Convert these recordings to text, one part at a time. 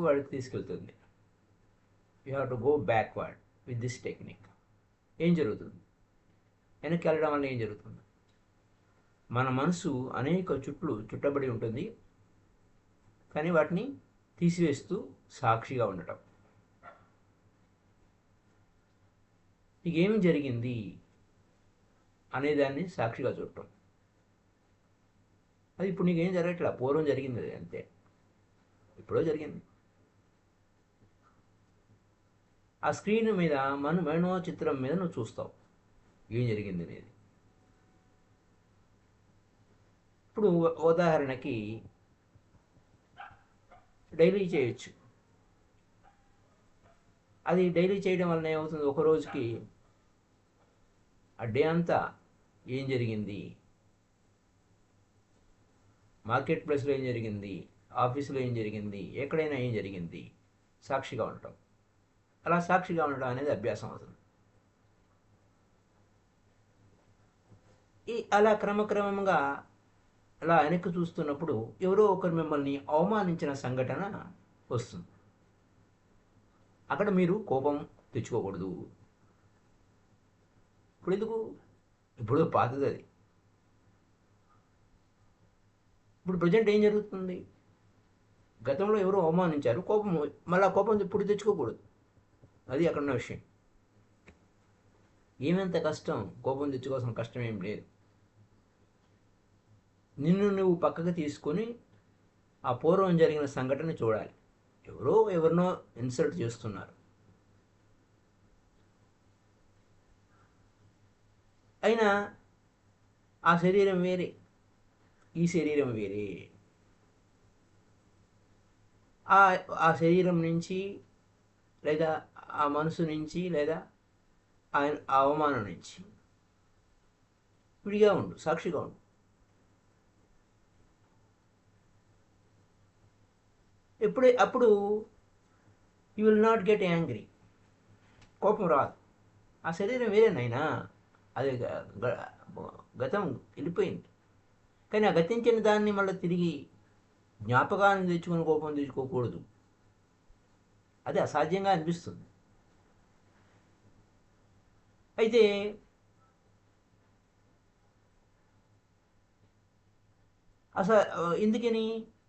వాడికి తీసుకెళ్తుంది. You have to go backward with this technique. ఏం జరుగుతుంది? వెనక్కి వెళ్ళడం వల్ల ఏం జరుగుతుంది? మన మనసు అనేక చుట్టబడి ఉంటుంది, కానీ వాటిని తీసివేస్తూ సాక్షిగా ఉండటం. నీకేమి జరిగింది అనేదాన్ని సాక్షిగా చూడటం. అది ఇప్పుడు నీకేం జరగట్లా, పూర్వం జరిగింది అది అంతే, ఎప్పుడో జరిగింది. ఆ స్క్రీన్ మీద మనో చిత్రం మీద నువ్వు చూస్తావు ఏం జరిగింది అనేది. ఇప్పుడు ఉదాహరణకి డైలీ చేయొచ్చు. అది డైలీ చేయడం వలన ఏమవుతుంది, ఒక రోజుకి ఆ డే అంతా ఏం జరిగింది, మార్కెట్ ప్లేస్లో ఏం జరిగింది, ఆఫీసులో ఏం జరిగింది, ఎక్కడైనా ఏం జరిగింది, సాక్షిగా ఉండటం. అలా సాక్షిగా ఉండటం అనేది అభ్యాసం అవుతుంది. అలా క్రమక్రమంగా అలా వెనక్కి చూస్తున్నప్పుడు ఎవరో ఒకరు మిమ్మల్ని అవమానించిన సంఘటన వస్తుంది. అక్కడ మీరు కోపం తెచ్చుకోకూడదు. ఇప్పుడు ఎందుకు? ఇప్పుడు పాతది అది. ఇప్పుడు ప్రజెంట్ ఏం జరుగుతుంది? గతంలో ఎవరో అవమానించారు, కోపం, మళ్ళీ కోపం ఇప్పుడు తెచ్చుకోకూడదు. అది అక్కడ ఉన్న విషయం. ఏమెంత కష్టం, కోపం తెచ్చుకోవాల్సిన కష్టం ఏం లేదు. నిన్ను నువ్వు పక్కకు తీసుకొని ఆ పూర్వం జరిగిన సంఘటన చూడాలి. ఎవరో ఎవరినో ఇన్సల్ట్ చేస్తున్నారు, అయినా ఆ శరీరం వేరే, ఈ శరీరం వేరే. ఆ శరీరం నుంచి, లేదా ఆ మనసు నుంచి, లేదా ఆ అవమానం నుంచి విడిగా ఉండు, సాక్షిగా ఉండు. అప్పుడు you will not get angry. కోపం రాదు. ఆ శరీరం వేరేనైనా, అది గతం వెళ్ళిపోయింది. కానీ ఆ గతించిన దాన్ని మళ్ళీ తిరిగి జ్ఞాపకాన్ని తెచ్చుకొని కోపం తెచ్చుకోకూడదు. అది అసాధ్యంగా అనిపిస్తుంది. అయితే ఎందుకని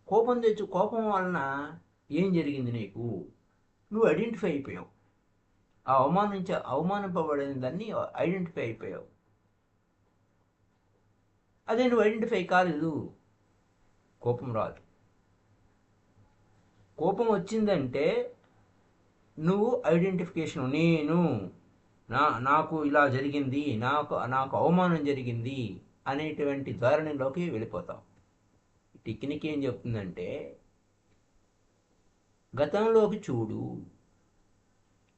కోపం వలన ఏం జరిగింది నీకు, నువ్వు ఐడెంటిఫై అయిపోయావు. ఆ అవమానింపబడిన దాన్ని ఐడెంటిఫై అయిపోయావు. అదే నువ్వు ఐడెంటిఫై కాలేదు, కోపం రాదు. కోపం వచ్చిందంటే నువ్వు ఐడెంటిఫికేషన్, నాకు ఇలా జరిగింది, నాకు అవమానం జరిగింది అనేటువంటి ధోరణిలోకి వెళ్ళిపోతావు. టెక్నిక్ ఏం చెప్తుందంటే, గతంలోకి చూడు,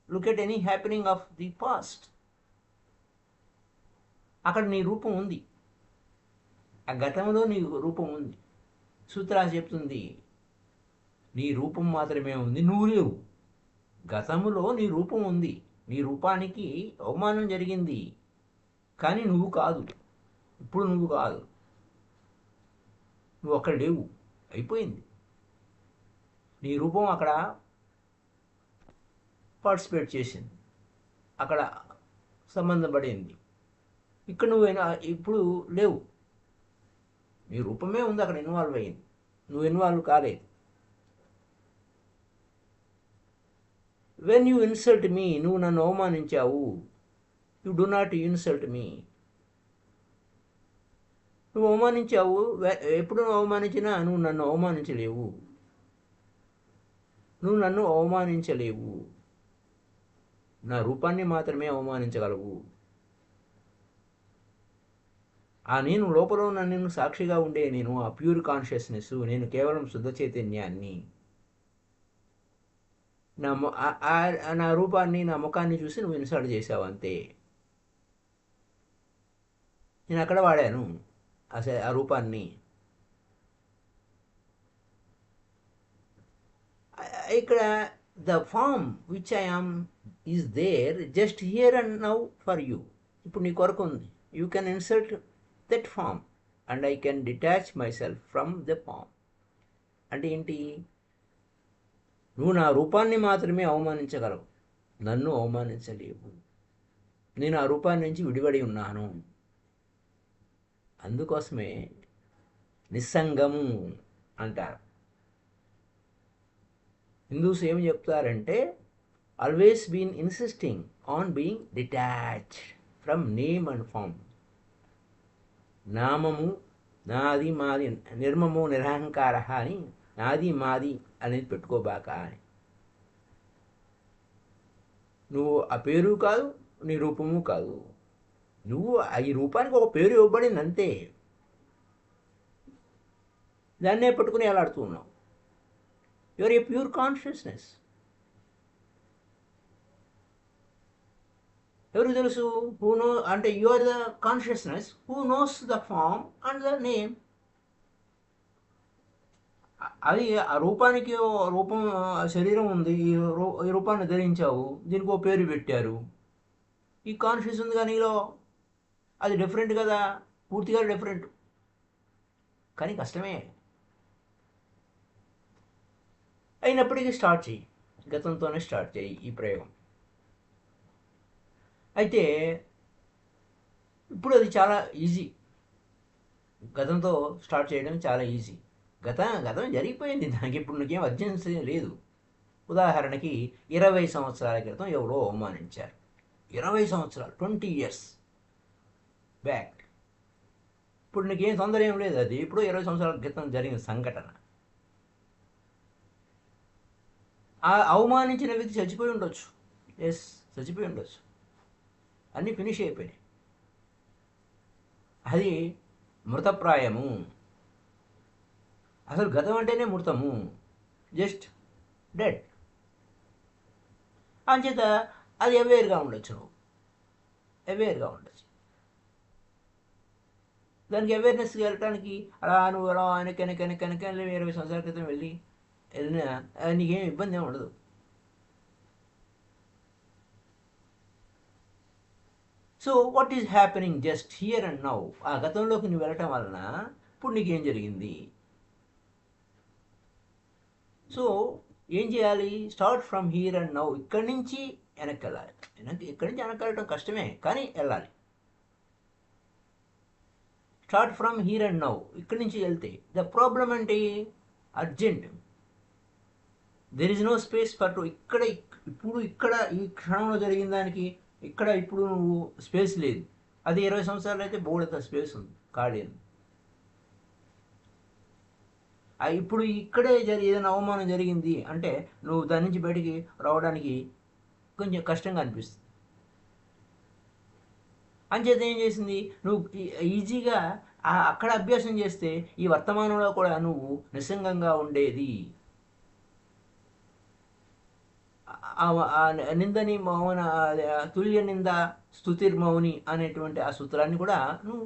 look at any happening of the past. అక్కడ నీ రూపం ఉంది, ఆ గతంలో నీ రూపం ఉంది. సూత్రాలు చెప్తుంది, నీ రూపం మాత్రమే ఉంది, నువ్వు లేవు. గతంలో నీ రూపం ఉంది, నీ రూపానికి అవమానం జరిగింది, కానీ నువ్వు కాదు. ఇప్పుడు నువ్వు కాదు, నువ్వు అక్కడ లేవు, అయిపోయింది. నీ రూపం అక్కడ పార్టిసిపేట్ చేసింది, అక్కడ సంబంధం పడింది. ఇక్కడ ఇప్పుడు లేవు, నీ రూపమే ఉంది, అక్కడ ఇన్వాల్వ్ అయ్యింది, నువ్వు ఇన్వాల్వ్ కాలేదు. వెన్ యూ ఇన్సల్ట్ మీ, నువ్వు నన్ను అవమానించావు, you do not insult me. నువ్వు అవమానించావు, ఎప్పుడు నువ్వు అవమానించినా నువ్వు నన్ను అవమానించలేవు, నువ్వు నన్ను అవమానించలేవు, నా రూపాన్ని మాత్రమే అవమానించగలవు. ఆ నేను లోపల ఉన్న నేను, సాక్షిగా ఉండే నేను, ఆ ప్యూర్ కాన్షియస్నెస్, నేను కేవలం శుద్ధ చైతన్యాన్ని. నా రూపాన్ని, నా ముఖాన్ని చూసి నువ్వు ఇన్సల్ట్ చేసావు అంతే. నేను అక్కడ వాడాను ఆ రూపాన్ని. ఇక్కడ the form which I am is there just here and now for you. ఇప్పుడు నీ కొరకు ఉంది. You can insult that form and I can detach myself from the form. అంటే ఏంటి? నువ్వు నా రూపాన్ని మాత్రమే అవమానించగలవు, నన్ను అవమానించలేవు. నేను ఆ రూపాన్ని నుంచి విడిపడి ఉన్నాను. అందుకోసమే నిస్సంగము అంటారు. హిందూస్ ఏమి చెప్తారంటే always been insisting on being detached from name and form. నామము నాది మాది, నిర్మమో నిరహంకార అని నాది మాది అనేది పెట్టుకోబాక అని. నువ్వు ఆ పేరు కాదు, నీ రూపము కాదు. నువ్వు ఈ రూపానికి ఒక పేరు ఇవ్వబడింది అంతే. దాన్నే పట్టుకుని ఎలాడుతూ ఉన్నావు. Your a pure consciousness. ఎవరికి తెలుసు? హూ నో అంటే you are the consciousness who knows the form and the name. అది ఆ రూపానికి రూపం, శరీరం ఉంది, ఈ రూపాన్ని ధరించావు, దీనికి ఒక పేరు పెట్టారు. ఈ కాన్షియస్ ఉంది కానీ నీలో, అది డిఫరెంట్ కదా, పూర్తిగా డిఫరెంట్. కానీ కష్టమే. అయినప్పటికీ స్టార్ట్ చెయ్యి, గతంతోనే స్టార్ట్ చేయి ఈ ప్రయోగం. అయితే ఇప్పుడు అది చాలా ఈజీ. గతంతో స్టార్ట్ చేయడం చాలా ఈజీ. గతం జరిగిపోయింది, దానికి ఇప్పుడు నీకేం అర్జెన్సీ లేదు. ఉదాహరణకి 20 సంవత్సరాల క్రితం ఎవరో అవమానించారు. 20 సంవత్సరాలు, 20 years బ్యాక్. ఇప్పుడు నీకేం తొందర ఏం లేదు, అది ఇప్పుడు 20 సంవత్సరాల క్రితం జరిగిన సంఘటన. ఆ అవమానించిన వ్యక్తి చచ్చిపోయి ఉండొచ్చు. ఎస్, చచ్చిపోయి ఉండొచ్చు. అన్నీ ఫినిష్ అయిపోయినాయి. అది మృతప్రాయము. అసలు గతం అంటేనే మృతము, జస్ట్ డెడ్. అంచేత అది అవేర్గా ఉండొచ్చు, నువ్వు అవేర్గా ఉండొచ్చు. దానికి అవేర్నెస్కి వెళ్ళటానికి అలా నువ్వు అలా వెనక 20 సంవత్సరాల క్రితం వెళ్ళినా నీకేం ఇబ్బంది ఏమి ఉండదు. So what is happening just here and now? ఆ గతంలోకి నువ్వు వెళ్ళటం వలన ఇప్పుడు నీకేం జరిగింది? సో ఏం చేయాలి? Start from here and now. ఇక్కడి నుంచి వెనక్కి వెళ్ళాలి. ఇక్కడి నుంచి వెనక్కి వెళ్ళటం కష్టమే, కానీ వెళ్ళాలి. Start from here and now. ఇక్కడి నుంచి వెళ్తే ద ప్రాబ్లం అంటే urgent. There is no space for two. ఇప్పుడు ఈ క్షణంలో జరిగిన దానికి ఇప్పుడు నువ్వు స్పేస్ లేదు. అది 20 సంవత్సరాలు అయితే బోర్డంత స్పేస్ ఉంది, ఖాళీ ఉంది. ఇప్పుడు ఇక్కడే ఏదైనా అవమానం జరిగింది అంటే నువ్వు దాని నుంచి బయటికి రావడానికి కొంచెం కష్టంగా అనిపిస్తుంది. అంచేత ఏం చేసింది, నువ్వు ఈజీగా అక్కడ అభ్యాసం చేస్తే ఈ వర్తమానంలో కూడా నువ్వు నిస్సంగంగా ఉండేది. నిందని మౌన, తుల్య నింద స్తుతిర్మౌని అనేటువంటి ఆ సూత్రాన్ని కూడా నువ్వు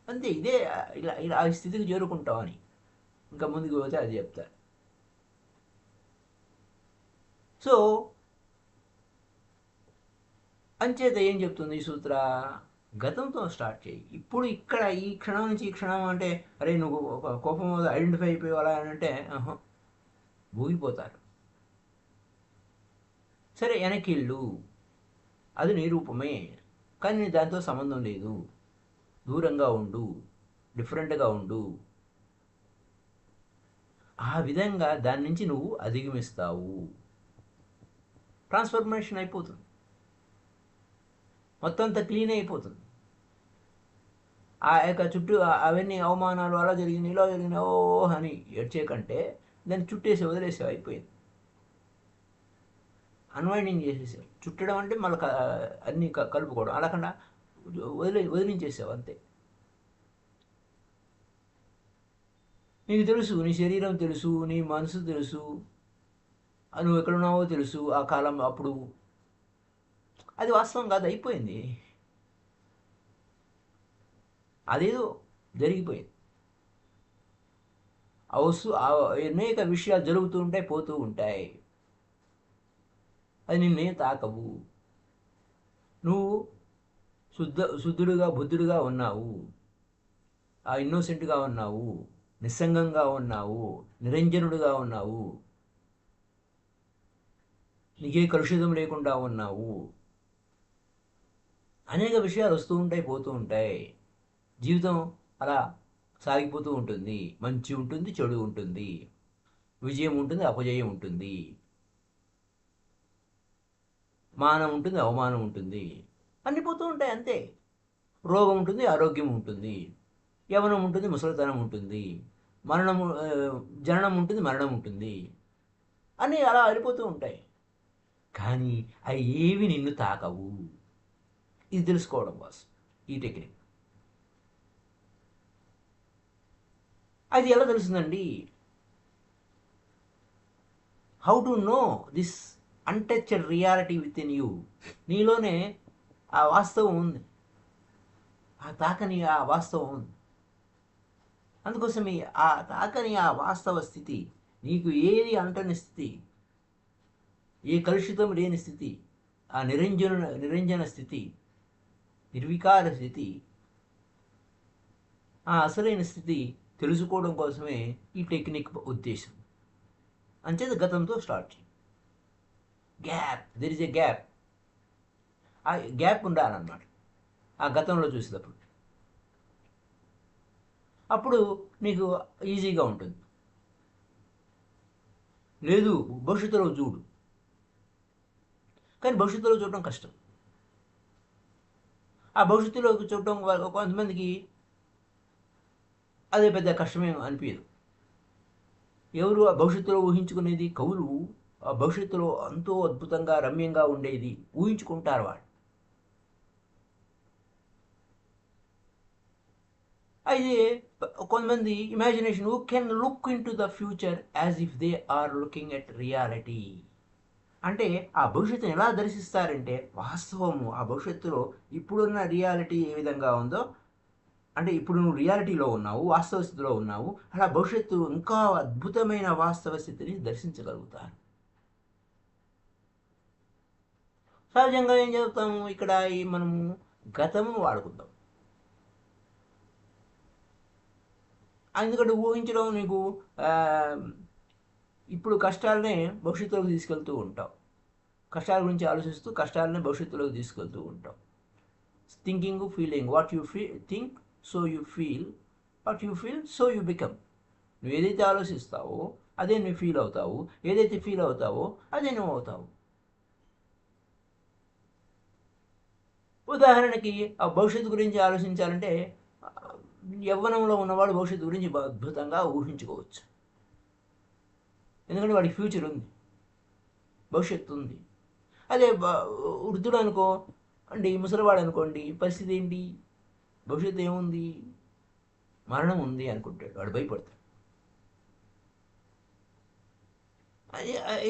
అంతే, ఇదే ఇలా ఆ స్థితికి చేరుకుంటావని ఇంకా ముందుకు పోతే అది చెప్తారు. సో అంచేత ఏం చెప్తుంది ఈ సూత్ర? గతంతో స్టార్ట్ చేయి. ఇప్పుడు ఈ క్షణం నుంచి ఈ క్షణం అంటే అరే నువ్వు కోపం ఐడెంటిఫై అయిపోయి అలా అంటే ఊగిపోతారు. సరే, వెనక్కిళ్ళు, అది నీ రూపమే, కానీ దాంతో సంబంధం లేదు. దూరంగా ఉండు, డిఫరెంట్గా ఉండు. ఆ విధంగా దాని నుంచి నువ్వు అధిగమిస్తావు. ట్రాన్స్ఫర్మేషన్ అయిపోతుంది, మొత్తం అంతా క్లీన్ అయిపోతుంది. ఆ యొక్క చుట్టూ అవన్నీ అవమానాలు అలా జరిగింది ఇలా జరిగింది ఓ అని ఏడ్చే కంటే దాన్ని చుట్టేసి వదిలేసావు, అయిపోయింది. అన్వైండింగ్ చేసేసావు. చుట్టడం అంటే మళ్ళీ అన్నీ కలుపుకోవడం, అలాకుండా వదిలించేసావు అంతే. నీకు తెలుసు, నీ శరీరం తెలుసు, నీ మనసు తెలుసు, నువ్వు ఎక్కడున్నావో తెలుసు. ఆ కాలం అప్పుడు అది వాస్తవం కాదు, అయిపోయింది. అదేదో జరిగిపోయింది. అనేక విషయాలు జరుగుతూ ఉంటాయి, పోతూ ఉంటాయి. అది నిన్నే తాకవు. నువ్వు శుద్ధుడుగా బుద్ధుడుగా ఉన్నావు, ఇన్నోసెంట్గా ఉన్నావు, నిస్సంగంగా ఉన్నావు, నిరంజనుడుగా ఉన్నావు. నీకే కలుషితం లేకుండా ఉన్నావు. అనేక విషయాలు వస్తూ ఉంటాయి, పోతూ ఉంటాయి. జీవితం అలా సాగిపోతూ ఉంటుంది. మంచి ఉంటుంది, చెడు ఉంటుంది, విజయం ఉంటుంది, అపజయం ఉంటుంది, మానం ఉంటుంది, అవమానం ఉంటుంది, అన్ని పోతూ ఉంటాయి అంతే. రోగం ఉంటుంది, ఆరోగ్యం ఉంటుంది, యవనం ఉంటుంది, ముసలితనం ఉంటుంది, మరణం జననం ఉంటుంది, మరణం ఉంటుంది, అన్నీ అలా వెళ్ళిపోతూ ఉంటాయి. కానీ అవి ఏవి నిన్ను తాకవు. ఇది తెలుసుకోవడం కోసం ఈ టెక్నిక్. అది ఎలా తెలుస్తుందండి? How to know this untouched reality with in you? నీలోనే ఆ వాస్తవం ఉంది, ఆ తాకని ఆ వాస్తవం ఉంది. అందుకోసమే ఆ తాకని ఆ వాస్తవ స్థితి, నీకు ఏది అంటని స్థితి, ఏ కలుషితం లేని స్థితి, ఆ నిరంజన స్థితి, నిర్వికార స్థితి, ఆ అసలైన స్థితి తెలుసుకోవడం కోసమే ఈ టెక్నిక్ ఉద్దేశం. అంచేత గతంతో స్టార్ట్ చేయి. Gap, there is a gap. ఆ గ్యాప్ ఉండాలన్నమాట ఆ గతంలో చూసేటప్పుడు. అప్పుడు నీకు ఈజీగా ఉంటుంది. లేదు భవిష్యత్తులో చూడు, కానీ భవిష్యత్తులో చూడటం కష్టం. ఆ భవిష్యత్తులో చూడటం కొంతమందికి అదే పెద్ద కష్టమేం అనిపించదు. ఎవరు ఆ భవిష్యత్తులో ఊహించుకునేది? కవులు ఆ భవిష్యత్తులో ఎంతో అద్భుతంగా రమ్యంగా ఉండేది ఊహించుకుంటారు వాళ్ళు. అయితే కొంతమంది imagination who can look into the future as if they are looking at reality. అంటే ఆ భవిష్యత్తుని ఎలా దర్శిస్తారంటే, వాస్తవము ఆ భవిష్యత్తులో ఇప్పుడున్న రియాలిటీ ఏ విధంగా ఉందో, అంటే ఇప్పుడు నువ్వు రియాలిటీలో ఉన్నావు, వాస్తవ స్థితిలో ఉన్నావు, అలా భవిష్యత్తు ఇంకా అద్భుతమైన వాస్తవ స్థితిని దర్శించగలుగుతారు. సహజంగా ఏం చెప్తాము ఇక్కడ, మనము గతమును వాడుకుంటాం. ఎందుకంటే ఊహించడం నీకు ఇప్పుడు కష్టాలనే భవిష్యత్తులోకి తీసుకెళ్తూ ఉంటావు. కష్టాల గురించి ఆలోచిస్తూ కష్టాలనే భవిష్యత్తులోకి తీసుకెళ్తూ ఉంటావు. Thinking, feeling, what you think so you feel, what you feel so you become. నువ్వు ఏదైతే ఆలోచిస్తావో అదే నువ్వు ఫీల్ అవుతావు, ఏదైతే ఫీల్ అవుతావో అదే నువ్వు అవుతావు. ఉదాహరణకి ఆ భవిష్యత్తు గురించి ఆలోచించాలంటే, యవ్వనంలో ఉన్నవాడు భవిష్యత్తు గురించి అద్భుతంగా ఊహించుకోవచ్చు. ఎందుకంటే వాడికి ఫ్యూచర్ ఉంది, భవిష్యత్తు ఉంది. అదే వృద్ధుడు అనుకో అండి, ముసలివాడు అనుకోండి, పరిస్థితి ఏంటి? భవిష్యత్తు ఏముంది? మరణం ఉంది అనుకుంటాడు, వాడు భయపడతాడు.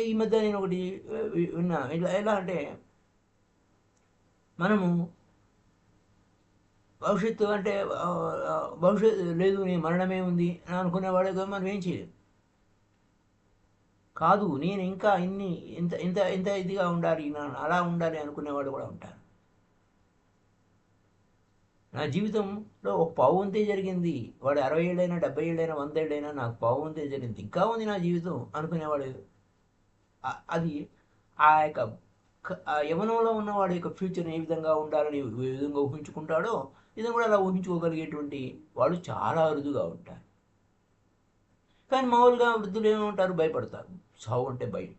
ఈ మధ్య నేను ఒకటి విన్నా. ఎలా అంటే, మనము భవిష్యత్తు అంటే భవిష్యత్తు లేదు, నీ మరణమే ఉంది అని అనుకునేవాడు మనం ఏం చేయలేం. కాదు, నేను ఇంకా ఇంత ఇంత ఇంత ఇదిగా ఉండాలి, అలా ఉండాలి అనుకునేవాడు కూడా ఉంటారు. నా జీవితంలో ఒక పావువంతే జరిగింది, వాడు 60 ఏళ్ళైనా 70 ఏళ్ళైనా 100 ఏళ్ళైనా నాకు పావువంతే జరిగింది, ఇంకా ఉంది నా జీవితం అనుకునేవాడు. అది ఆ యొక్క యవనంలో ఉన్నవాడి యొక్క ఫ్యూచర్ ఏ విధంగా ఉండాలని ఏ విధంగా ఊహించుకుంటాడో, ఇది కూడా అలా ఊహించుకోగలిగేటువంటి వాళ్ళు చాలా అరుదుగా ఉంటారు. కానీ మామూలుగా వృద్ధులు ఏమంటారు? భయపడతారు, సావు అంటే భయం.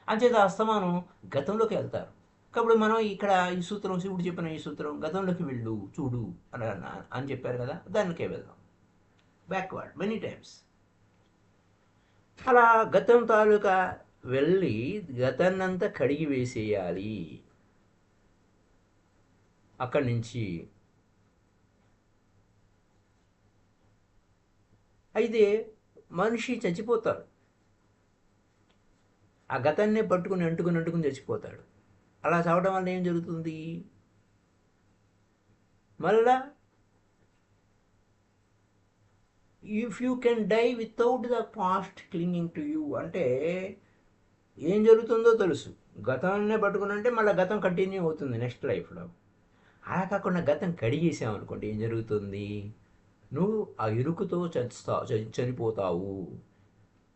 అంచేత అస్తమానం గతంలోకి వెళ్తారు. కాబట్టి మనం ఇక్కడ ఈ సూత్రం, శివుడు చెప్పిన ఈ సూత్రం, గతంలోకి వెళ్ళు చూడు అని చెప్పారు కదా, దానికే వెళ్దాం. Backward many times. అలా గతం తాలూకా వెళ్ళి గతాన్నంతా కడిగి వేసేయాలి. అక్కడి నుంచి అయితే మనిషి చచ్చిపోతాడు, ఆ గతాన్నే పట్టుకుని అంటుకుని చచ్చిపోతాడు. అలా చావడం వల్ల ఏం జరుగుతుంది? మళ్ళా if you can die without the past clinging to you అంటే ఏం జరుగుతుందో తెలుసు. గతాన్నే పట్టుకుని అంటే మళ్ళీ గతం కంటిన్యూ అవుతుంది నెక్స్ట్ లైఫ్లో. అలా కాకుండా గతం కడిగేసామనుకోండి, ఏం జరుగుతుంది? నువ్వు ఆ ఇరుకుతో చనిపోతావు,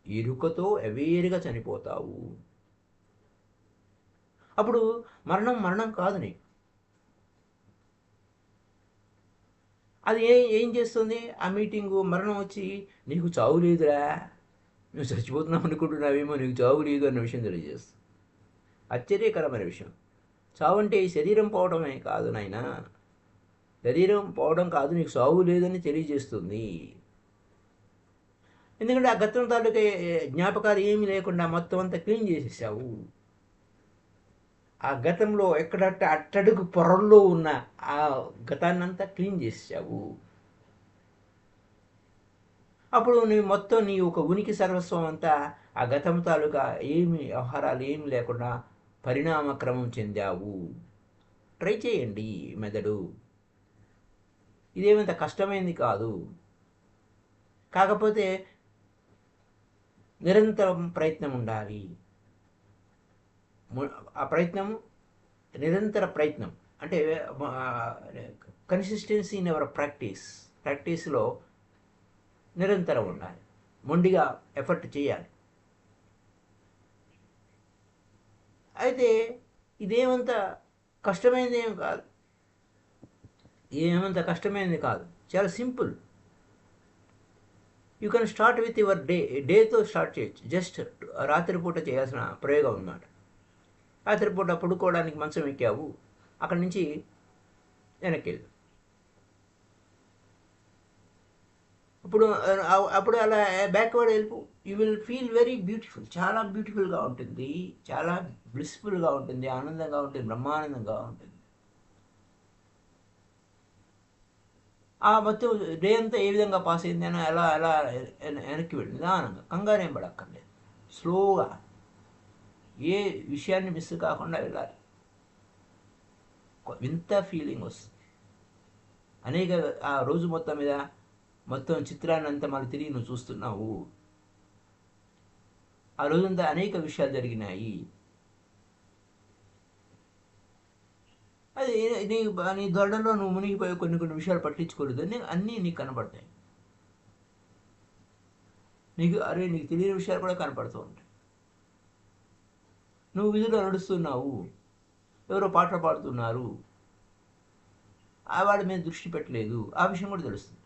ఇరుకతో అవేరుగా చనిపోతావు. అప్పుడు మరణం మరణం కాదు నీకు. అది ఏం చేస్తుంది ఆ మీటింగు? మరణం వచ్చి నీకు చావు లేదురా, నువ్వు చచ్చిపోతున్నావు అనుకుంటున్నావేమో, నీకు చావు లేదు అన్న విషయం తెలియజేస్తుంది. ఆశ్చర్యకరమైన విషయం. చావు అంటే ఈ శరీరం పోవడమే కాదు నాయన, శరీరం పోవడం కాదు, నీకు చావు లేదని తెలియజేస్తుంది. ఎందుకంటే ఆ గతం తాలూకా జ్ఞాపకాలు ఏమీ లేకుండా మొత్తం అంతా క్లీన్ చేసేసావు. ఆ గతంలో ఎక్కడట్ట అట్టడుగు పొరల్లో ఉన్న ఆ గతాన్నంతా క్లీన్ చేసావు. అప్పుడు నీ మొత్తం నీ ఒక ఉనికి సర్వస్వం అంతా ఆ గతం తాలూకా ఏమి వ్యవహారాలు ఏమి లేకుండా పరిణామక్రమం చెందావు. ట్రై చేయండి మెదడు, ఇదేమంత కష్టమైంది కాదు. కాకపోతే నిరంతరం ప్రయత్నం ఉండాలి. ఆ ప్రయత్నం నిరంతర ప్రయత్నం అంటే కన్సిస్టెన్సీ ఇన్ అవర్ ప్రాక్టీస్లో నిరంతరం ఉండాలి. మొండిగా ఎఫర్ట్ చేయాలి. అయితే ఇదేమంత కష్టమైనది ఏం కాదు, ఏమంత కష్టమైనది కాదు, చాలా simple. You can start with your డేతో స్టార్ట్ చేయొచ్చు. జస్ట్ రాత్రిపూట చేయాల్సిన ప్రయోగం అన్నమాట. రాత్రిపూట పడుకోవడానికి మంచం ఎక్కావు, అక్కడి నుంచి వెనక్కి వెళ్ళు. అప్పుడు అలా బ్యాక్వర్డ్ వెళ్ళిపో. You will feel very beautiful. చాలా బ్యూటిఫుల్గా ఉంటుంది, చాలా బ్లిస్ఫుల్గా ఉంటుంది, ఆనందంగా ఉంటుంది, బ్రహ్మానందంగా ఉంటుంది. ఆ మొత్తం డే అంతా ఏ విధంగా పాస్ అయింది అని అలా అలా వెనక్కి వెళ్ళి నిదానంగా, కంగారేం పడక్కర్లేదు, స్లోగా, ఏ విషయాన్ని మిస్ కాకుండా వెళ్ళాలి. వింత ఫీలింగ్ వస్తుంది. అనేక ఆ రోజు మొత్తం మీద మొత్తం చిత్రాన్ని అంతా మళ్ళీ తిరిగి నువ్వు చూస్తున్నావు. ఆ రోజంతా అనేక విషయాలు జరిగినాయి. అది నీ దొరలో నువ్వు మునిగిపోయే కొన్ని విషయాలు పట్టించుకోలేదు, అన్నీ నీకు కనపడతాయి. నీకు తెలియని విషయాలు కూడా కనపడుతూ ఉంటాయి. నువ్వు విధులు నడుస్తున్నావు, ఎవరో పాటలు పాడుతున్నారు, వాడి మీద దృష్టి పెట్టలేదు, ఆ విషయం కూడా తెలుస్తుంది.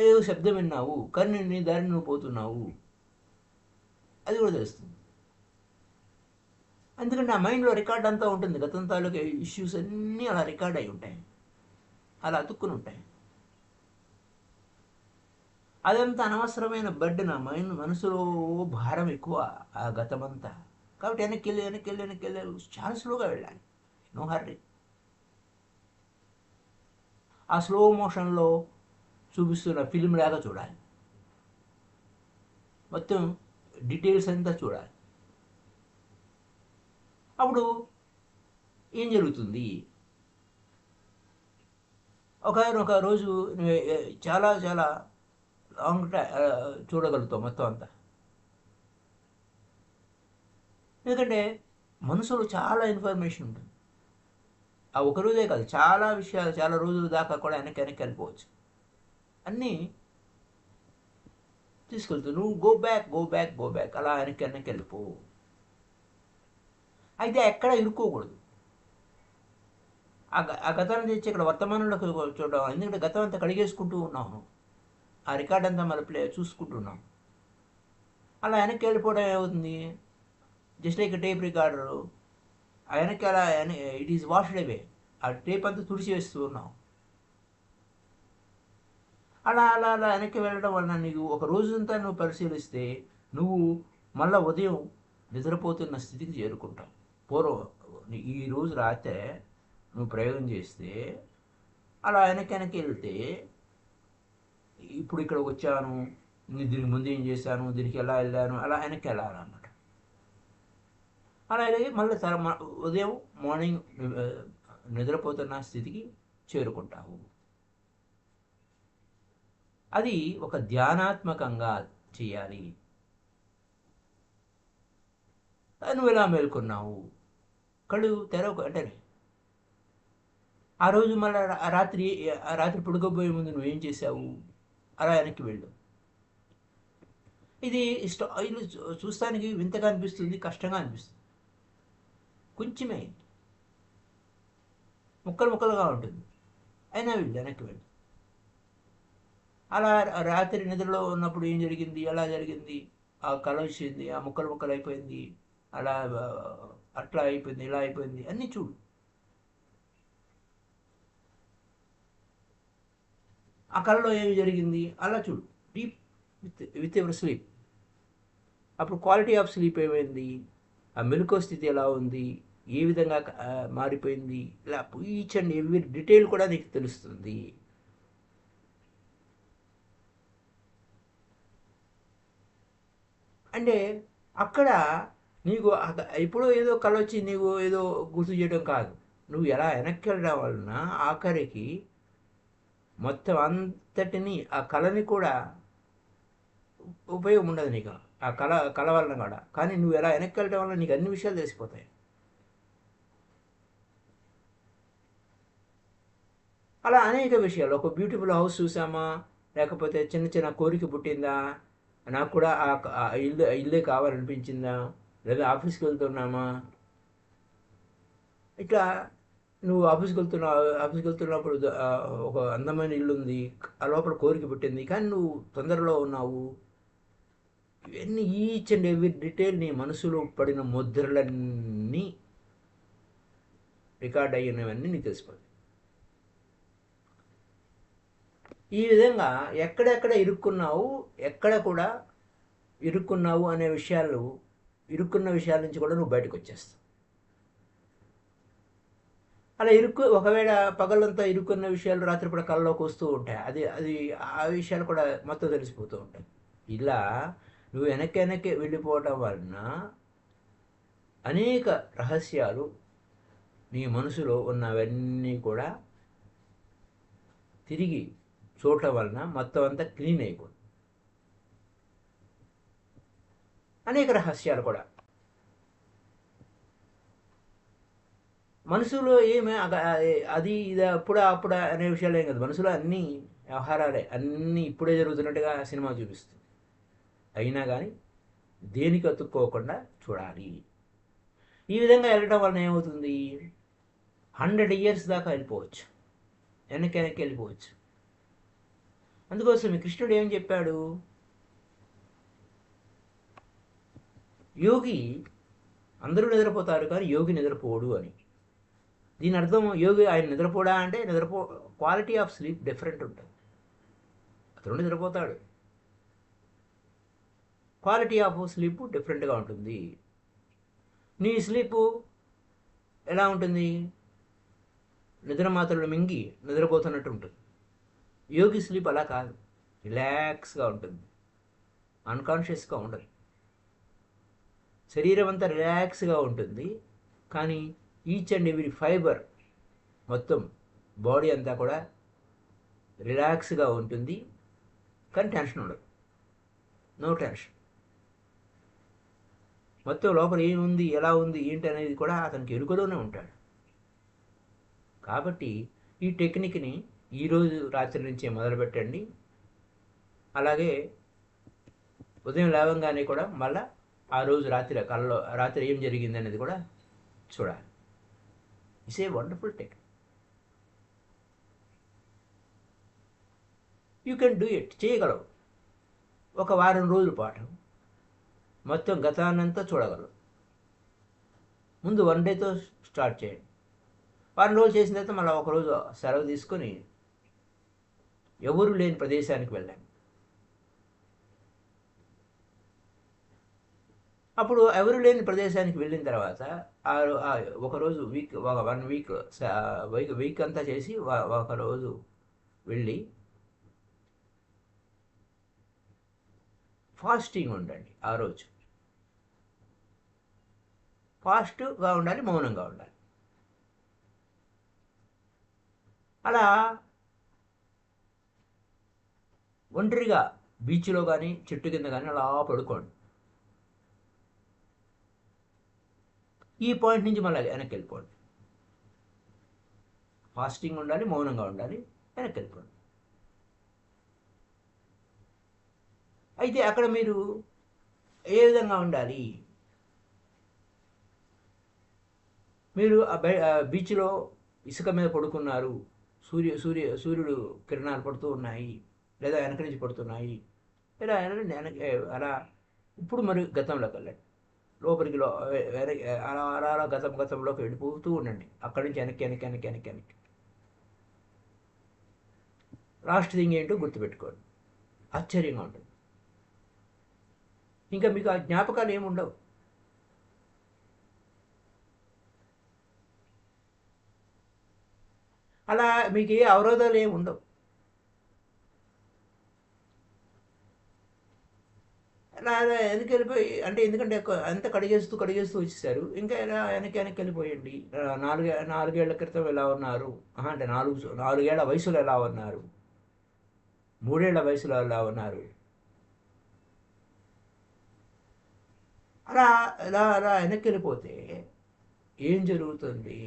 ఏదో శబ్దం విన్నావు, కానీ నీ దారిని నువ్వు పోతున్నావు, అది కూడా తెలుస్తుంది. ఎందుకంటే ఆ మైండ్లో రికార్డ్ అంతా ఉంటుంది. గతం తాలూకా ఇష్యూస్ అన్నీ అలా రికార్డ్ అయి ఉంటాయి, అలా అతుక్కుని ఉంటాయి. అదంతా అనవసరమైన బర్డెన్. ఆ మనసులో భారం ఎక్కువ ఆ గతమంతా. కాబట్టి వెనక్కి వెళ్ళి చాలా స్లోగా వెళ్ళాలి, నో హర్రీ. ఆ స్లో మోషన్లో చూపిస్తున్న ఫిల్మ్ లాగా చూడాలి, మొత్తం డీటెయిల్స్ అంతా చూడాలి. అప్పుడు ఏం జరుగుతుంది? ఒక రోజు చాలా చాలా లాంగ్ చూడగలుగుతావు మొత్తం అంతా. ఎందుకంటే మనసులో చాలా ఇన్ఫర్మేషన్ ఉంటుంది. ఆ ఒక రోజే కాదు, చాలా విషయాలు చాలా రోజుల దాకా కూడా వెనక్కి వెళ్ళిపోవచ్చు. అన్నీ తీసుకెళ్తూ నువ్వు గో బ్యాక్ అలా వెనక్కి వెళ్ళిపో. అయితే ఎక్కడ ఇరుక్కోకూడదు. ఆ గతాన్ని తెచ్చి ఇక్కడ వర్తమానంలోకి చూడడం. ఎందుకంటే గతం అంతా కడిగేసుకుంటూ ఉన్నాను, ఆ రికార్డ్ అంతా మళ్ళీ చూసుకుంటున్నాం. అలా వెనక్కి వెళ్ళిపోవడం ఏమవుతుంది? జస్ట్ లైక్ టేప్ రికార్డరు, ఆ వెనక్కి అలా ఇట్ ఈస్ వాష్డ్ అవే. ఆ టేప్ అంతా తుడిచివేస్తూ ఉన్నాం. అలా అలా అలా వెనక్కి వెళ్ళడం వలన నీకు ఒక రోజంతా నువ్వు పరిశీలిస్తే నువ్వు మళ్ళీ ఉదయం నిద్రపోతున్న స్థితికి చేరుకుంటావు. పూర్వం ఈరోజు రాత్రే నువ్వు ప్రయోగం చేస్తే అలా వెనక్కి వెళ్తే, ఇప్పుడు ఇక్కడికి వచ్చాను, దీనికి ముందు ఏం చేశాను, దీనికి ఎలా వెళ్ళాను, అలా వెనక్కి వెళ్ళాలన్నమాట. అలాగే మళ్ళీ ఉదయం మార్నింగ్ నిద్రపోతున్న స్థితికి చేరుకుంటావు. అది ఒక ధ్యానాత్మకంగా చేయాలి. నువ్వు ఎలా మేల్కొన్నావు, కళ్ళు తెరవకు అంటే ఆ రోజు మళ్ళీ రాత్రి పడుకోబోయే ముందు నువ్వేం చేసావు, అలా వెనక్కి వెళ్ళు. ఇది ఇది చూస్తానికి వింతగా అనిపిస్తుంది, కష్టంగా అనిపిస్తుంది. కొంచెమే ముక్కలు ముక్కలుగా ఉంటుంది, అయినా వీళ్ళు వెనక్కి వెళ్ళి అలా రాత్రి నిద్రలో ఉన్నప్పుడు ఏం జరిగింది, ఎలా జరిగింది, ఆ కళ వచ్చింది, ఆ ముక్కలు ముక్కలు అయిపోయింది, అలా అట్లా అయిపోయింది, ఇలా అయిపోయింది అన్నీ చూడు. ఆ కళలో ఏమి జరిగింది అలా చూడు, డీప్ విత్ ఎవర్ స్లీప్. అప్పుడు క్వాలిటీ ఆఫ్ స్లీప్ ఏమైంది, ఆ మెలకువ స్థితి ఎలా ఉంది, ఏ విధంగా మారిపోయింది, ఇలా ఈచ్ అండ్ ఎవ్రీ డీటెయిల్ కూడా నీకు తెలుస్తుంది. అంటే అక్కడ నీకు ఎప్పుడో ఏదో కళ వచ్చి నీకు ఏదో గుర్తు చేయడం కాదు, నువ్వు ఎలా వెనక్కి వెళ్ళడం వలన ఆఖరికి మొత్తం అంతటిని ఆ కళని కూడా ఉపయోగం ఉండదు నీకు, ఆ కళ వలన కూడా. కానీ నువ్వు ఎలా వెనక్కి వెళ్ళడం వల్ల నీకు అన్ని విషయాలు తెలిసిపోతాయి. అలా అనేక విషయాలు, ఒక బ్యూటిఫుల్ హౌస్ చూసామా, లేకపోతే చిన్న చిన్న కోరిక పుట్టిందా, నాకు కూడా ఆ ఇల్లే కావాలనిపించిందా, లేదా ఆఫీస్కి వెళ్తున్నామా, ఇట్లా నువ్వు ఆఫీస్కి వెళ్తున్నప్పుడు ఒక అందమైన ఇల్లు ఉంది, ఆ లోపల కోరిక పుట్టింది, కానీ నువ్వు తొందరలో ఉన్నావు. ఇవన్నీ ఈచ్ అండ్ ఎవ్రీ డీటెయిల్ నీ మనసులో పడిన ముద్రలన్నీ రికార్డ్ అయినవన్నీ నీకు తెలిసిపోతాయి. ఈ విధంగా ఎక్కడెక్కడ ఇరుక్కున్నావు అనే విషయాలు, ఇరుక్కున్న విషయాల నుంచి కూడా నువ్వు బయటకు వచ్చేస్తావు. అలా ఒకవేళ పగలంతా ఇరుక్కున్న విషయాలు రాత్రిపూట కళ్ళలోకి వస్తూ ఉంటాయి, అది ఆ విషయాలు కూడా మొత్తం తెలిసిపోతూ ఉంటాయి. ఇలా నువ్వు వెనక్కి వెళ్ళిపోవటం వలన అనేక రహస్యాలు నీ మనసులో ఉన్నవన్నీ కూడా తిరిగి చూడటం వలన మొత్తం అంతా క్లీన్ అయిపోతుంది. అనేక రహస్యాలు కూడా మనసులో ఏమి అది ఇది అప్పుడా అనే విషయాలు ఏం కాదు, మనసులో అన్ని వ్యవహారాలే, అన్నీ ఇప్పుడే జరుగుతున్నట్టుగా సినిమా చూపిస్తుంది. అయినా కానీ దేనికి అతుక్కోకుండా చూడాలి. ఈ విధంగా వెళ్ళడం వలన ఏమవుతుంది, 100 years దాకా వెళ్ళిపోవచ్చు, వెనక్కి వెళ్ళిపోవచ్చు. అందుకోసం కృష్ణుడు ఏం చెప్పాడు, యోగి అందరూ నిద్రపోతారు కానీ యోగి నిద్రపోడు అని. దీని అర్థం యోగి ఆయన నిద్రపోడా అంటే క్వాలిటీ ఆఫ్ స్లీప్ డిఫరెంట్ ఉంటుంది. అతను నిద్రపోతాడు, క్వాలిటీ ఆఫ్ స్లీప్ డిఫరెంట్గా ఉంటుంది. నీ స్లీపు ఎలా ఉంటుంది, నిద్ర మాత్రలు మింగి నిద్రపోతున్నట్టు ఉంటుంది. యోగి స్లీప్ అలా కాదు, రిలాక్స్గా ఉంటుంది, అన్కాన్షియస్గా ఉండదు. శరీరం అంతా రిలాక్స్గా ఉంటుంది, కానీ ఈచ్ అండ్ ఎవ్రీ ఫైబర్, మొత్తం బాడీ అంతా కూడా రిలాక్స్గా ఉంటుంది, కానీ టెన్షన్ ఉండదు, నో టెన్షన్. మొత్తం లోపల ఏముంది, ఎలా ఉంది, ఏంటి అనేది కూడా అతనికి ఎరుకలోనే ఉంటాడు. కాబట్టి ఈ టెక్నిక్ని ఈరోజు రాత్రి నుంచే మొదలుపెట్టండి. అలాగే ఉదయం లేవగానే కూడా మళ్ళీ ఆ రోజు రాత్రి ఏం జరిగింది అనేది కూడా చూడాలి. It's a wonderful technique. You can do it, చేయగలవు. ఒక వారం రోజుల పాటు మొత్తం గతాన్నంతా చూడగలవు. ముందు 1 dayతో స్టార్ట్ చేయండి. వారం రోజులు చేసిన తర్వాత మళ్ళీ ఒకరోజు సెలవు తీసుకొని ఎవరు లేని ప్రదేశానికి వెళ్ళండి. అప్పుడు ఎవరు లేని ప్రదేశానికి వెళ్ళిన తర్వాత ఒకరోజు ఒక 1 వీక్ అంతా చేసి ఒకరోజు వెళ్ళి ఫాస్టింగ్ ఉండండి. ఆ రోజు ఫాస్ట్గా ఉండాలి, మౌనంగా ఉండాలి. అలా ఒంటరిగా బీచ్లో కానీ చెట్టు కింద కానీ అలా పడుకోండి. ఈ పాయింట్ నుంచి మళ్ళీ వెనక్కి వెళ్ళిపోండి. ఫాస్టింగ్ ఉండాలి, మౌనంగా ఉండాలి, వెనక్కి వెళ్ళిపోండి. అయితే అక్కడ మీరు ఏ విధంగా ఉండాలి? మీరు బీచ్లో ఇసుక మీద పడుకున్నారు, సూర్యుడు కిరణాలు పడుతూ ఉన్నాయి, లేదా వెనక నుంచి పడుతున్నాయి, ఇలా అలా. ఇప్పుడు మరి గతంలోకి వెళ్ళండి, లోపలికి అలా అలా అలా గతంలోకి వెళ్ళిపోతూ ఉండండి. అక్కడి నుంచి వెనక్కి వెనక్కి వెనక్కి వెనక్కి వెనక్కి. లాస్ట్ థింగ్ ఏంటో గుర్తుపెట్టుకోండి. ఆశ్చర్యంగా ఉంటుంది. ఇంకా మీకు ఆ జ్ఞాపకాలు ఏముండవు. అలా మీకు ఏ అవరోధాలు ఏమి ఉండవు. అలా అలా వెనక్కి వెళ్ళిపోయి, అంటే ఎందుకంటే అంత కడిగేస్తూ కడిగేస్తూ వచ్చేసారు, ఇంకా ఎలా వెనక్కి వెనక్కి వెళ్ళిపోయండి. నాలుగేళ్ల క్రితం ఎలా ఉన్నారు, అంటే నాలుగేళ్ల వయసులో ఎలా ఉన్నారు, 3 ఏళ్ల వయసులో ఎలా ఉన్నారు, అలా అలా అలా వెనక్కి వెళ్ళిపోతే ఏం జరుగుతుంది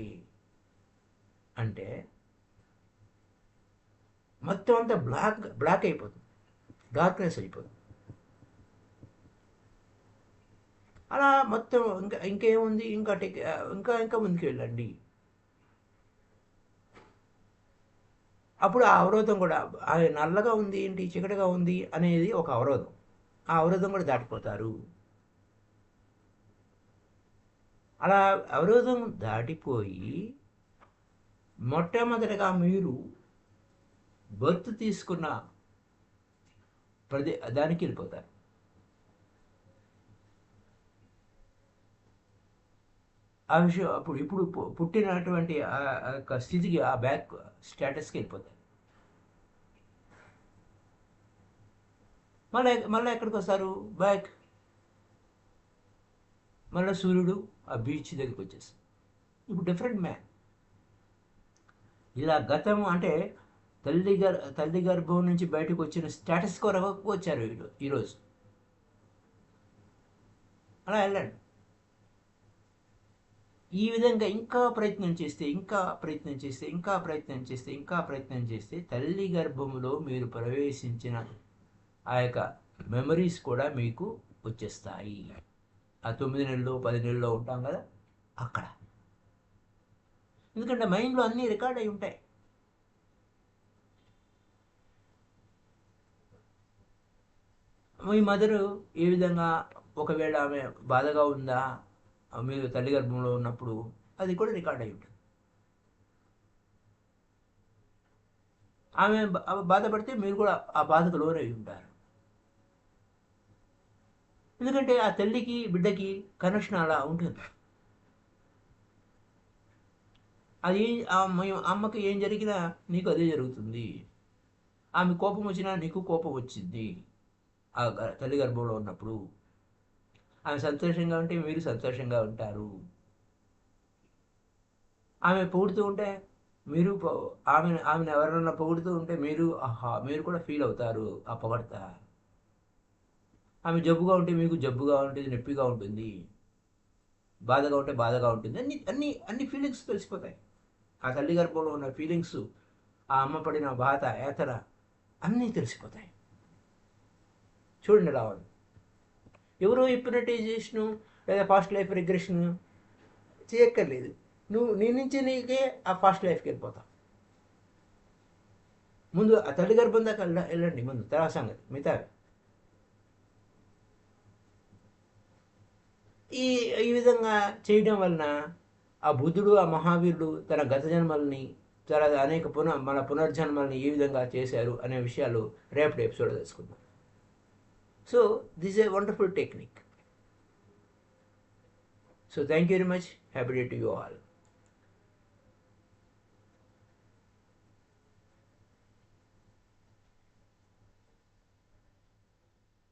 అంటే మొత్తం అంతా బ్లాక్ అయిపోతుంది, డార్క్నెస్ అయిపోతుంది. అలా మొత్తం ఇంకేముంది, ఇంకా ఇంకా ముందుకు వెళ్ళండి. అప్పుడు ఆ అవరోధం కూడా, నల్లగా ఉంది ఏంటి, చీకటిగా ఉంది అనేది ఒక అవరోధం. ఆ అవరోధం కూడా దాటిపోతారు. అలా అవరోధం దాటిపోయి మొట్టమొదటిగా మీరు బర్త్ తీసుకున్న దానికి వెళ్ళిపోతారు. ఆ విషయం ఇప్పుడు పుట్టినటువంటి ఆ యొక్క స్థితికి, ఆ బ్యాక్ స్టేటస్కి వెళ్ళిపోతారు. మళ్ళీ ఎక్కడికి వస్తారు? బ్యాక్. మళ్ళీ సూర్యుడు ఆ బీచ్ దగ్గరికి వచ్చేస్తారు. ఇప్పుడు డిఫరెంట్ మ్యాన్. ఇలా గతం అంటే తల్లి గర్భం నుంచి బయటకు వచ్చిన స్టేటస్ కొరకు వచ్చారు ఈరోజు. అలా వెళ్ళండి. ఈ విధంగా ఇంకా ప్రయత్నం చేస్తే, తల్లి గర్భంలో మీరు ప్రవేశించిన ఆ యొక్క మెమరీస్ కూడా మీకు వచ్చేస్తాయి. ఆ 9 నెలలు 10 నెలల్లో ఉంటాం కదా అక్కడ. ఎందుకంటే మైండ్లో అన్నీ రికార్డ్ అయి ఉంటాయి. మీ మదరు ఏ విధంగా, ఒకవేళ ఆమె బాధగా ఉందా మీరు తల్లి గర్భంలో ఉన్నప్పుడు, అది కూడా రికార్డ్ అయి ఉంటుంది. ఆమె బాధపడితే మీరు కూడా ఆ బాధకు లోనై ఉంటారు. ఎందుకంటే ఆ తల్లికి బిడ్డకి కనెక్షన్ అలా ఉంటుంది. అది అమ్మకి ఏం జరిగినా నీకు అదే జరుగుతుంది. ఆమె కోపం వచ్చినా నీకు కోపం వచ్చింది ఆ తల్లి గర్భంలో ఉన్నప్పుడు. ఆమె సంతోషంగా ఉంటే మీరు సంతోషంగా ఉంటారు. ఆమె పొగుడుతూ ఉంటే మీరు ఆమెను ఎవరైనా పొగుడుతూ ఉంటే మీరు కూడా ఫీల్ అవుతారు ఆ పొగడత. ఆమె జబ్బుగా ఉంటే మీకు జబ్బుగా ఉంటుంది, నొప్పిగా ఉంటుంది, బాధగా ఉంటే బాధగా ఉంటుంది. అన్ని ఫీలింగ్స్ తెలిసిపోతాయి. ఆ తల్లి గర్భంలో ఉన్న ఫీలింగ్స్, ఆ అమ్మ పడిన బాధ, ఏతన అన్నీ తెలిసిపోతాయి. చూడండి రావాలి. ఎవరో హిప్నటైజేషను లేదా పాస్ట్ లైఫ్ రిగ్రెషన్ చేయక్కర్లేదు. నీ నుంచి నీకే ఆ పాస్ట్ లైఫ్కి వెళ్ళిపోతావు. ముందు ఆ తల్లి గర్భం దాకా వెళ్ళండి ముందు, తర్వాత సంగతి మిగతా. ఈ ఈ విధంగా చేయడం వలన ఆ బుద్ధుడు, ఆ మహావీరుడు తన గత జన్మల్ని, తర్వాత అనేక మన పునర్జన్మల్ని ఏ విధంగా చేశారు అనే విషయాలు రేపటి ఎపిసోడ్ తెలుసుకుందాం. So this is a wonderful technique. So thank you very much. Happy day to you all.